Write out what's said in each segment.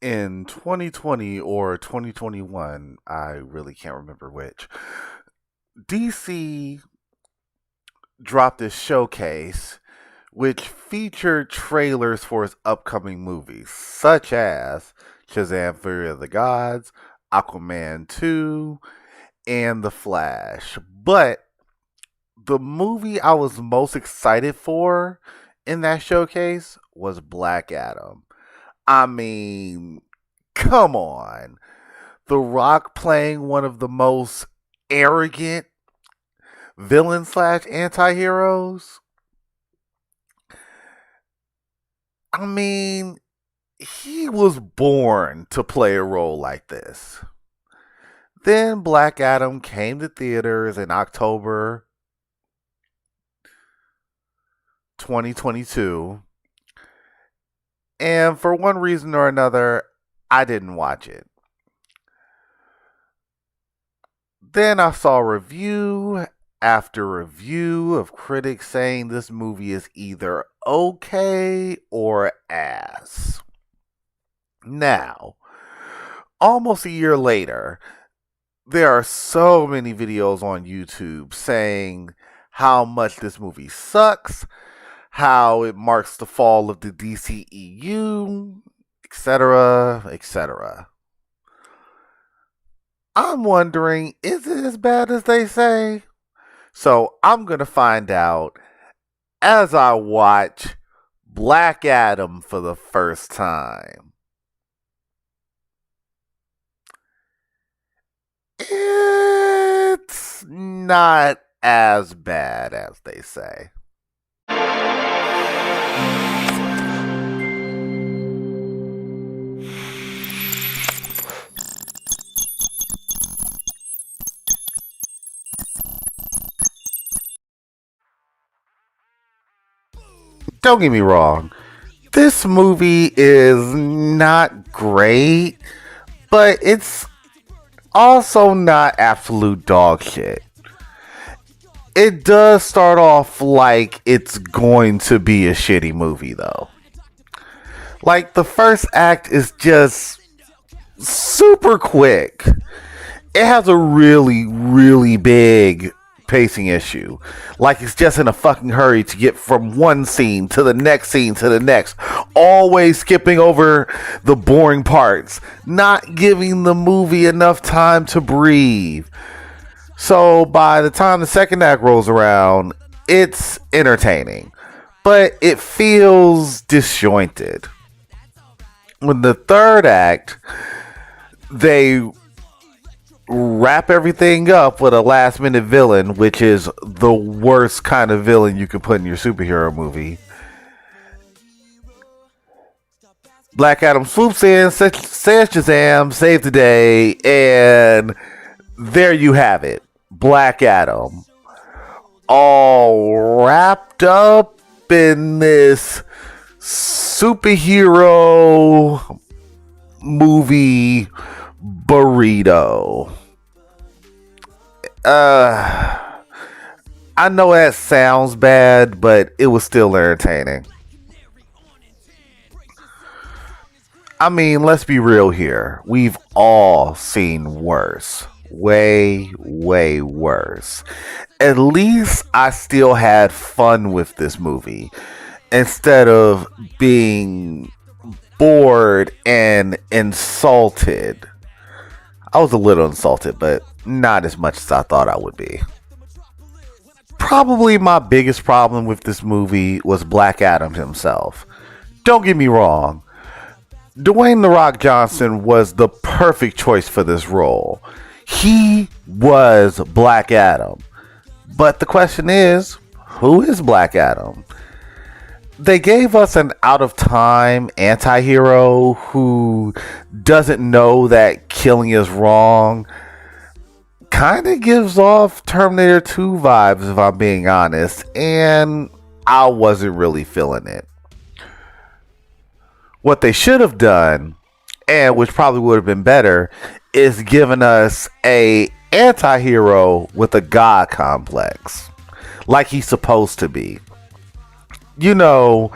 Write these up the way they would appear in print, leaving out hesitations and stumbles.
In 2020 or 2021, I really can't remember which, DC dropped this showcase which featured trailers for its upcoming movies, such as Shazam Fury of the Gods, Aquaman 2, and The Flash. But the movie I was most excited for in that showcase was Black Adam. I mean, come on. The Rock playing one of the most arrogant villain slash anti heroes. I mean, he was born to play a role like this. Then Black Adam came to theaters in October 2022. And for one reason or another, I didn't watch it. Then I saw review after review of critics saying this movie is either okay or ass. Now, almost a year later, there are so many videos on YouTube saying how much this movie sucks, how it marks the fall of the DCEU, etc., etc. I'm wondering, is it as bad as they say? So I'm going to find out as I watch Black Adam for the first time. It's not as bad as they say. Don't get me wrong, this movie is not great, but it's also not absolute dog shit. It does start off like it's going to be a shitty movie, though. Like, the first act is just super quick. It has a really, really big pacing issue. Like, it's just in a fucking hurry to get from one scene to the next scene to the next, always skipping over the boring parts, not giving the movie enough time to breathe. So by the time the second act rolls around, it's entertaining, but it feels disjointed. When the third act, they wrap everything up with a last minute villain, which is the worst kind of villain you can put in your superhero movie. Black Adam swoops in, says Shazam, save the day, and there you have it. Black Adam. All wrapped up in this superhero movie burrito. I know that sounds bad, but it was still entertaining. I mean, let's be real here. We've all seen worse. Way, way worse. At least I still had fun with this movie instead of being bored and insulted. I was a little insulted, but not as much as I thought I would be. Probably my biggest problem with this movie was Black Adam himself. Don't get me wrong, Dwayne "The Rock" Johnson was the perfect choice for this role. He was Black Adam. But the question is, who is Black Adam? They gave us an out-of-time anti-hero who doesn't know that killing is wrong. Kind of gives off Terminator 2 vibes, if I'm being honest, and I wasn't really feeling it. What they should have done, and which probably would have been better, is given us a anti-hero with a god complex, like he's supposed to be. You know,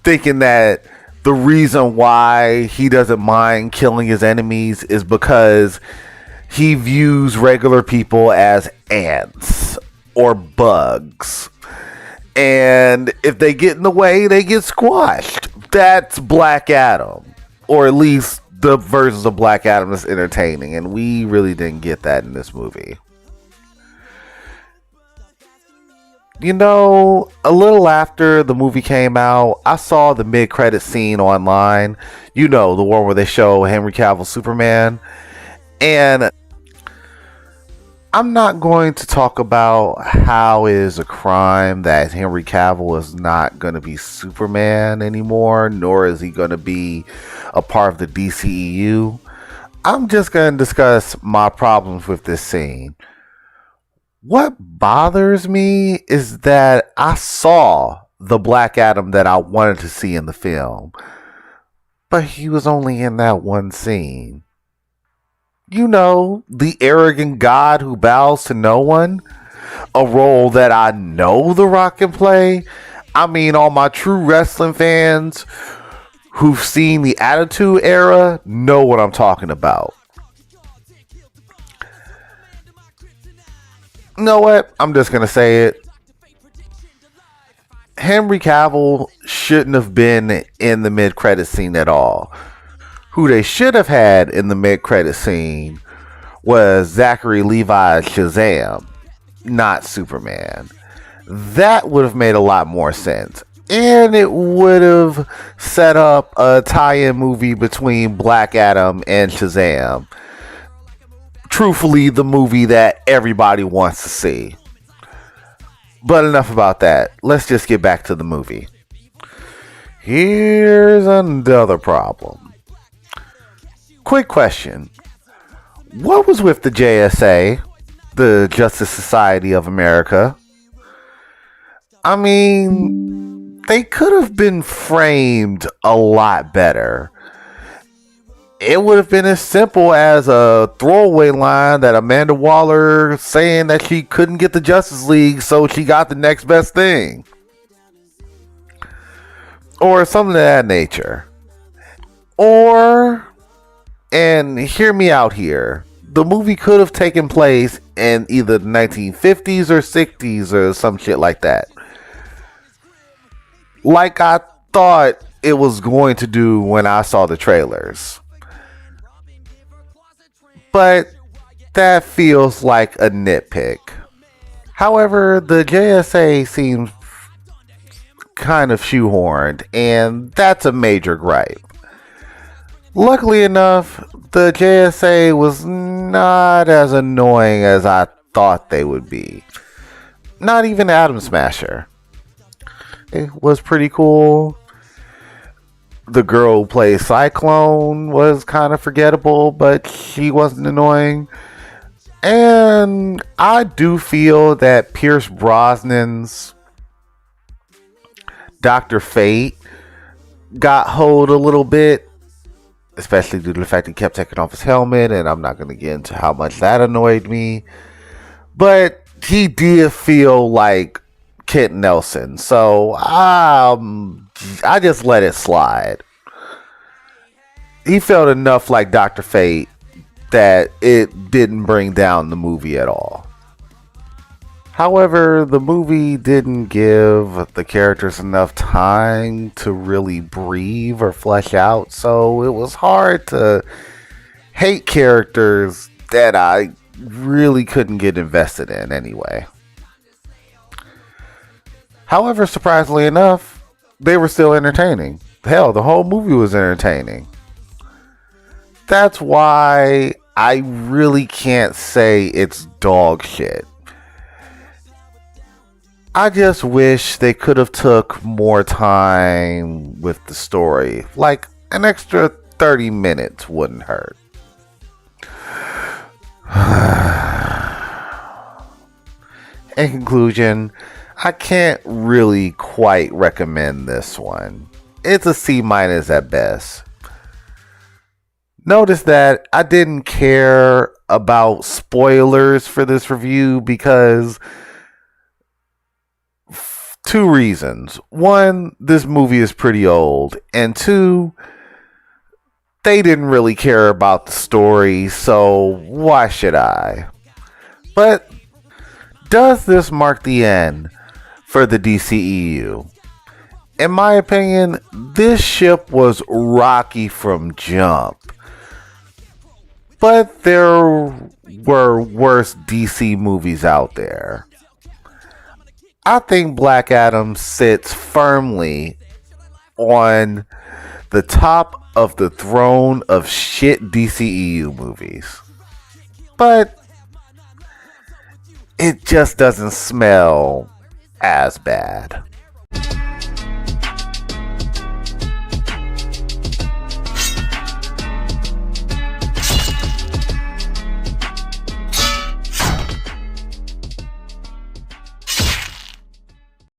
thinking that the reason why he doesn't mind killing his enemies is because he views regular people as ants or bugs. And if they get in the way, they get squashed. That's Black Adam. Or at least the versions of Black Adam that's entertaining. And we really didn't get that in this movie. You know, a little after the movie came out, I saw the mid-credit scene online. You know, the one where they show Henry Cavill Superman. And I'm not going to talk about how it is a crime that Henry Cavill is not going to be Superman anymore, nor is he going to be a part of the DCEU. I'm just going to discuss my problems with this scene. What bothers me is that I saw the Black Adam that I wanted to see in the film, but he was only in that one scene. You know, the arrogant god who bows to no one, a role that I know The Rock can play. I mean, all my true wrestling fans who've seen the Attitude Era know what I'm talking about. You know what? I'm just going to say it. Henry Cavill shouldn't have been in the mid-credit scene at all. Who they should have had in the mid-credit scene was Zachary Levi's Shazam, not Superman. That would have made a lot more sense. And it would have set up a tie-in movie between Black Adam and Shazam. Truthfully, the movie that everybody wants to see. But enough about that. Let's just get back to the movie. Here's another problem. Quick question. What was with the JSA, the Justice Society of America? I mean, they could have been framed a lot better. It would have been as simple as a throwaway line that Amanda Waller saying that she couldn't get the Justice League, so she got the next best thing. Or something of that nature. Or, and hear me out here, the movie could have taken place in either the 1950s or 60s or some shit like that. Like I thought it was going to do when I saw the trailers. But that feels like a nitpick. However, the JSA seems kind of shoehorned, and that's a major gripe. Luckily enough, the JSA was not as annoying as I thought they would be. Not even Atom Smasher. It was pretty cool. The girl who plays Cyclone was kind of forgettable, but she wasn't annoying. And I do feel that Pierce Brosnan's Dr. Fate got hold a little bit, especially due to the fact he kept taking off his helmet, and I'm not going to get into how much that annoyed me. But he did feel like Kent Nelson, so I just let it slide. He felt enough like Dr. Fate that it didn't bring down the movie at all. However, the movie didn't give the characters enough time to really breathe or flesh out, so it was hard to hate characters that I really couldn't get invested in anyway. However, surprisingly enough, they were still entertaining. Hell, the whole movie was entertaining. That's why I really can't say it's dog shit. I just wish they could have took more time with the story. Like an extra 30 minutes wouldn't hurt. In conclusion, I can't really quite recommend this one. It's a C- at best. Notice that I didn't care about spoilers for this review because Two reasons. One, this movie is pretty old. And two, they didn't really care about the story, so why should I? But does this mark the end for the DCEU? In my opinion, this ship was rocky from jump. But there were worse DC movies out there. I think Black Adam sits firmly on the top of the throne of shit DCEU movies. But it just doesn't smell as bad.